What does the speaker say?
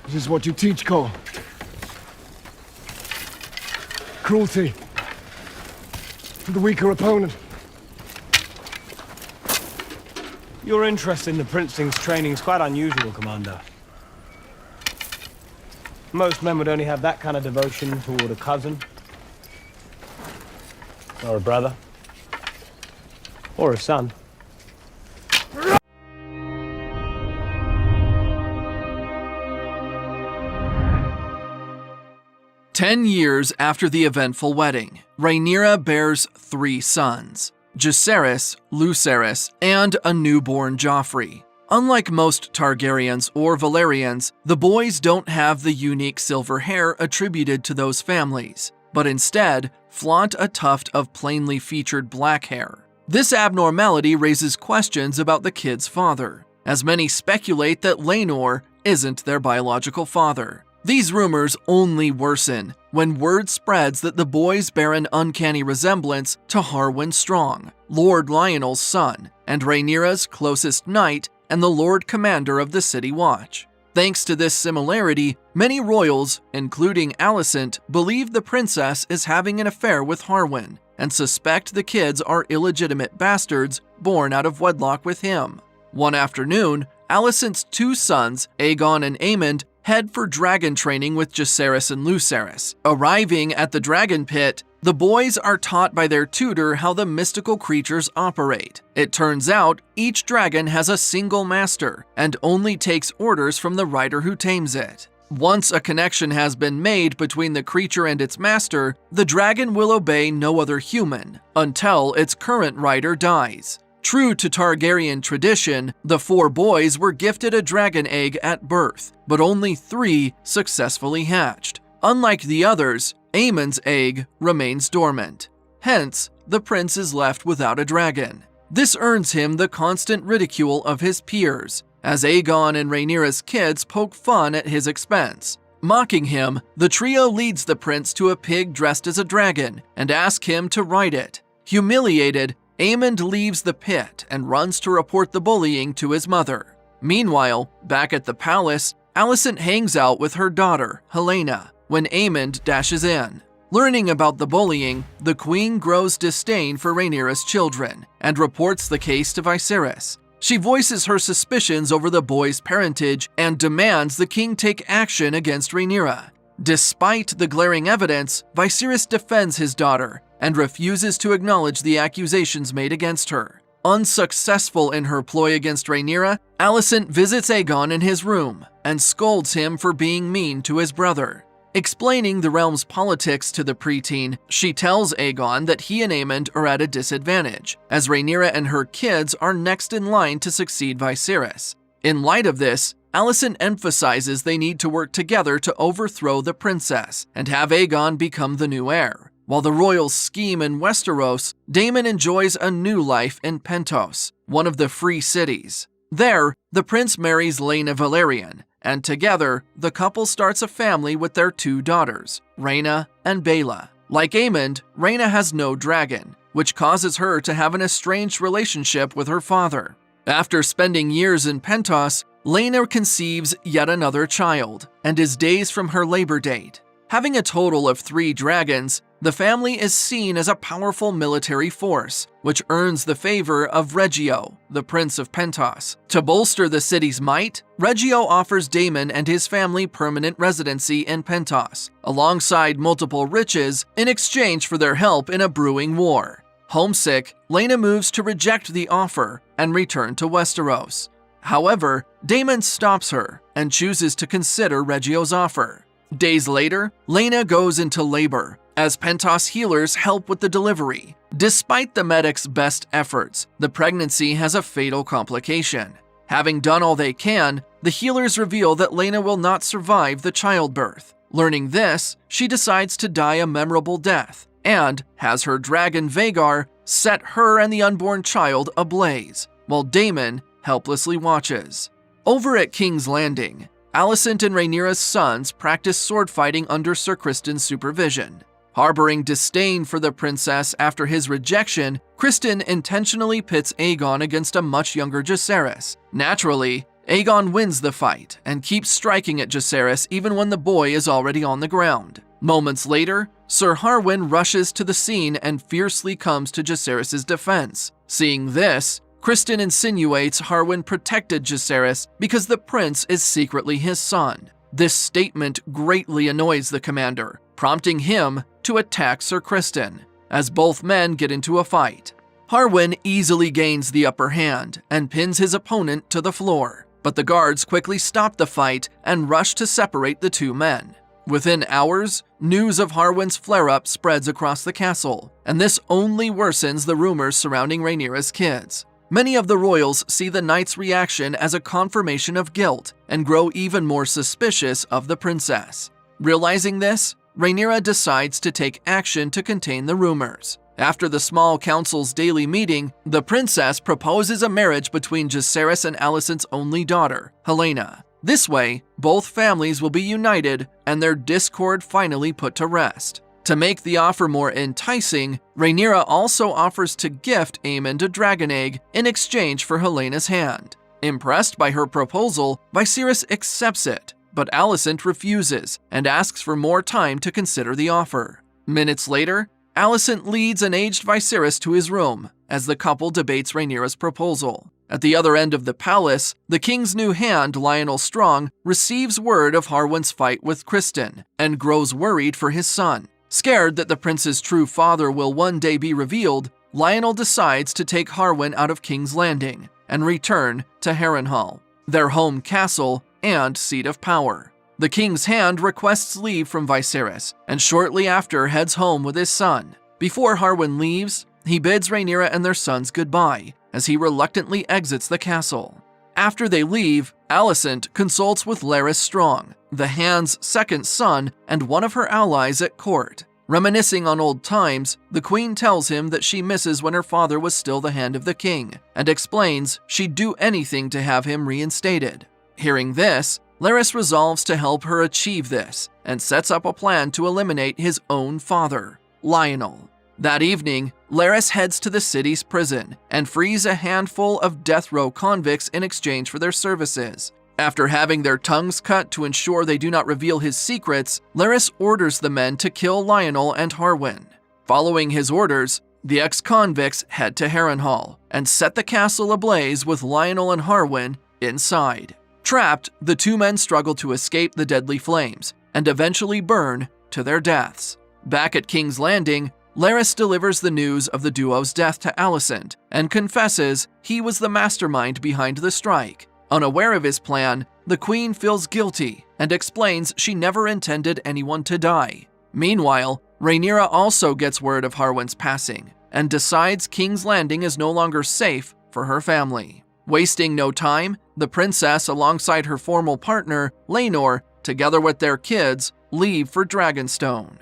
This is what you teach, Cole. Cruelty to the weaker opponent. Your interest in the Princeling's training is quite unusual, Commander. Most men would only have that kind of devotion toward a cousin, or a brother, or a son. 10 years after the eventful wedding, Rhaenyra bears 3 sons, 𝐄𝐩𝐢𝐬𝐲, 𝐿ucerys, and a newborn Joffrey. Unlike most Targaryens or Valyrians, the boys don't have the unique silver hair attributed to those families, but instead flaunt a tuft of plainly featured black hair. This abnormality raises questions about the kid's father, as many speculate that Laenor isn't their biological father. These rumors only worsen when word spreads that the boys bear an uncanny resemblance to Harwin Strong, Lord Lionel's son, and Rhaenyra's closest knight and the Lord Commander of the City Watch. Thanks to this similarity, many royals, including Alicent, believe the princess is having an affair with Harwin and suspect the kids are illegitimate bastards born out of wedlock with him. One afternoon, Alicent's 2 sons, Aegon and Aemond, head for dragon training with 𝐄𝐩𝐢𝐬𝐬𝐿ucerys. Arriving at the dragon pit, the boys are taught by their tutor how the mystical creatures operate. It turns out each dragon has a single master and only takes orders from the rider who tames it. Once a connection has been made between the creature and its master, the dragon will obey no other human until its current rider dies. True to Targaryen tradition, the 4 boys were gifted a dragon egg at birth, but only 3 successfully hatched. Unlike the others, Aemond's egg remains dormant. Hence, the prince is left without a dragon. This earns him the constant ridicule of his peers, as Aegon and Rhaenyra's kids poke fun at his expense. Mocking him, the trio leads the prince to a pig dressed as a dragon and asks him to ride it. Humiliated, Aemond leaves the pit and runs to report the bullying to his mother. Meanwhile, back at the palace, Alicent hangs out with her daughter, Helaena, when Aemond dashes in. Learning about the bullying, the queen grows disdain for Rhaenyra's children and reports the case to Viserys. She voices her suspicions over the boy's parentage and demands the king take action against Rhaenyra. Despite the glaring evidence, Viserys defends his daughter and refuses to acknowledge the accusations made against her. Unsuccessful in her ploy against Rhaenyra, Alicent visits Aegon in his room and scolds him for being mean to his brother. Explaining the realm's politics to the preteen, she tells Aegon that he and Aemond are at a disadvantage, as Rhaenyra and her kids are next in line to succeed Viserys. In light of this, Alicent emphasizes they need to work together to overthrow the princess and have Aegon become the new heir. While the royals scheme in Westeros, Daemon enjoys a new life in Pentos, one of the free cities. There, the prince marries Laena Velaryon, and together, the couple starts a family with their 2 daughters, Rhaena and Baela. Like Aemond, Rhaena has no dragon, which causes her to have an estranged relationship with her father. After spending years in Pentos, Laena conceives yet another child, and is days from her labor date. Having a total of 3 dragons, the family is seen as a powerful military force, which earns the favor of Reggio, the Prince of Pentos. To bolster the city's might, Reggio offers Daemon and his family permanent residency in Pentos, alongside multiple riches in exchange for their help in a brewing war. Homesick, Laena moves to reject the offer and return to Westeros. However, Daemon stops her and chooses to consider Reggio's offer. Days later, Laena goes into labor, as Pentos healers help with the delivery. Despite the medic's best efforts, the pregnancy has a fatal complication. Having done all they can, the healers reveal that Laena will not survive the childbirth. Learning this, she decides to die a memorable death, and has her dragon Vhagar set her and the unborn child ablaze, while Daemon helplessly watches. Over at King's Landing, Alicent and Rhaenyra's sons practice sword fighting under Sir Criston's supervision. Harboring disdain for the princess after his rejection, Criston intentionally pits Aegon against a much younger 𝐄𝐩𝐢𝐬𝐬𝐿ucerys. Naturally, Aegon wins the fight and keeps striking at Jacaerys even when the boy is already on the ground. Moments later, Sir Harwin rushes to the scene and fiercely comes to Jacaerys' defense. Seeing this, Criston insinuates Harwin protected Jacaerys because the prince is secretly his son. This statement greatly annoys the commander, prompting him to attack Sir Criston, as both men get into a fight. Harwin easily gains the upper hand and pins his opponent to the floor, but the guards quickly stop the fight and rush to separate the two men. Within hours, news of Harwin's flare-up spreads across the castle, and this only worsens the rumors surrounding Rhaenyra's kids. Many of the royals see the knight's reaction as a confirmation of guilt and grow even more suspicious of the princess. Realizing this, Rhaenyra decides to take action to contain the rumors. After the small council's daily meeting, the princess proposes a marriage between Jacaerys and Alicent's only daughter, Helaena. This way, both families will be united and their discord finally put to rest. To make the offer more enticing, Rhaenyra also offers to gift Aemond a dragon egg in exchange for Helena's hand. Impressed by her proposal, Viserys accepts it, but Alicent refuses and asks for more time to consider the offer. Minutes later, Alicent leads an aged Viserys to his room as the couple debates Rhaenyra's proposal. At the other end of the palace, the king's new hand, Lionel Strong, receives word of Harwin's fight with Criston and grows worried for his son. Scared that the prince's true father will one day be revealed, Lionel decides to take Harwin out of King's Landing and return to Harrenhal, their home castle and seat of power. The king's hand requests leave from Viserys and shortly after heads home with his son. Before Harwin leaves, he bids Rhaenyra and their sons goodbye as he reluctantly exits the castle. After they leave, Alicent consults with Larys Strong, the Hand's second son and one of her allies at court. Reminiscing on old times, the queen tells him that she misses when her father was still the Hand of the King and explains she'd do anything to have him reinstated. Hearing this, Larys resolves to help her achieve this and sets up a plan to eliminate his own father, Lionel. That evening, Larys heads to the city's prison and frees a handful of death row convicts in exchange for their services. After having their tongues cut to ensure they do not reveal his secrets, Larys orders the men to kill Lionel and Harwin. Following his orders, the ex-convicts head to Harrenhal and set the castle ablaze with Lionel and Harwin inside. Trapped, the two men struggle to escape the deadly flames and eventually burn to their deaths. Back at King's Landing, Larys delivers the news of the duo's death to Alicent and confesses he was the mastermind behind the strike. Unaware of his plan, the queen feels guilty and explains she never intended anyone to die. Meanwhile, Rhaenyra also gets word of Harwin's passing and decides King's Landing is no longer safe for her family. Wasting no time, the princess alongside her former partner, Laenor, together with their kids, leave for Dragonstone.